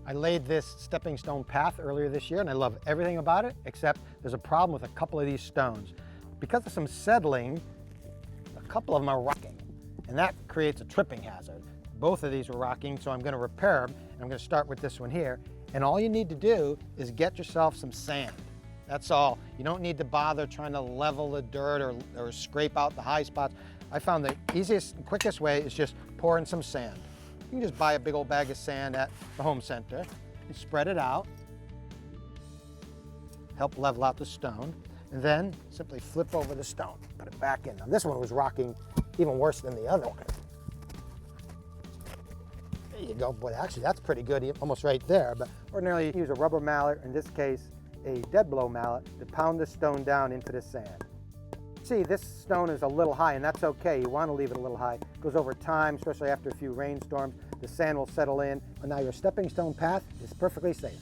I laid this stepping stone path earlier this year and I love everything about it, except there's a problem with a couple of these stones. Because of some settling, a couple of them are rocking, and that creates a tripping hazard. Both of these were rocking, so I'm going to repair them. I'm going to start with this one here. And all you need to do is get yourself some sand. That's all. You don't need to bother trying to level the dirt or scrape out the high spots. I found the easiest and quickest way is just pour in some sand. You can just buy a big old bag of sand at the home center and spread it out. Help level out the stone. And then simply flip over the stone, put it back in. Now this one was rocking even worse than the other one. There you go. Boy, actually that's pretty good, almost right there. But ordinarily you use a rubber mallet, in this case a dead blow mallet, to pound the stone down into the sand. See, this stone is a little high, and that's okay. You want to leave it a little high. It goes over time, especially after a few rainstorms. The sand will settle in, and now your stepping stone path is perfectly safe.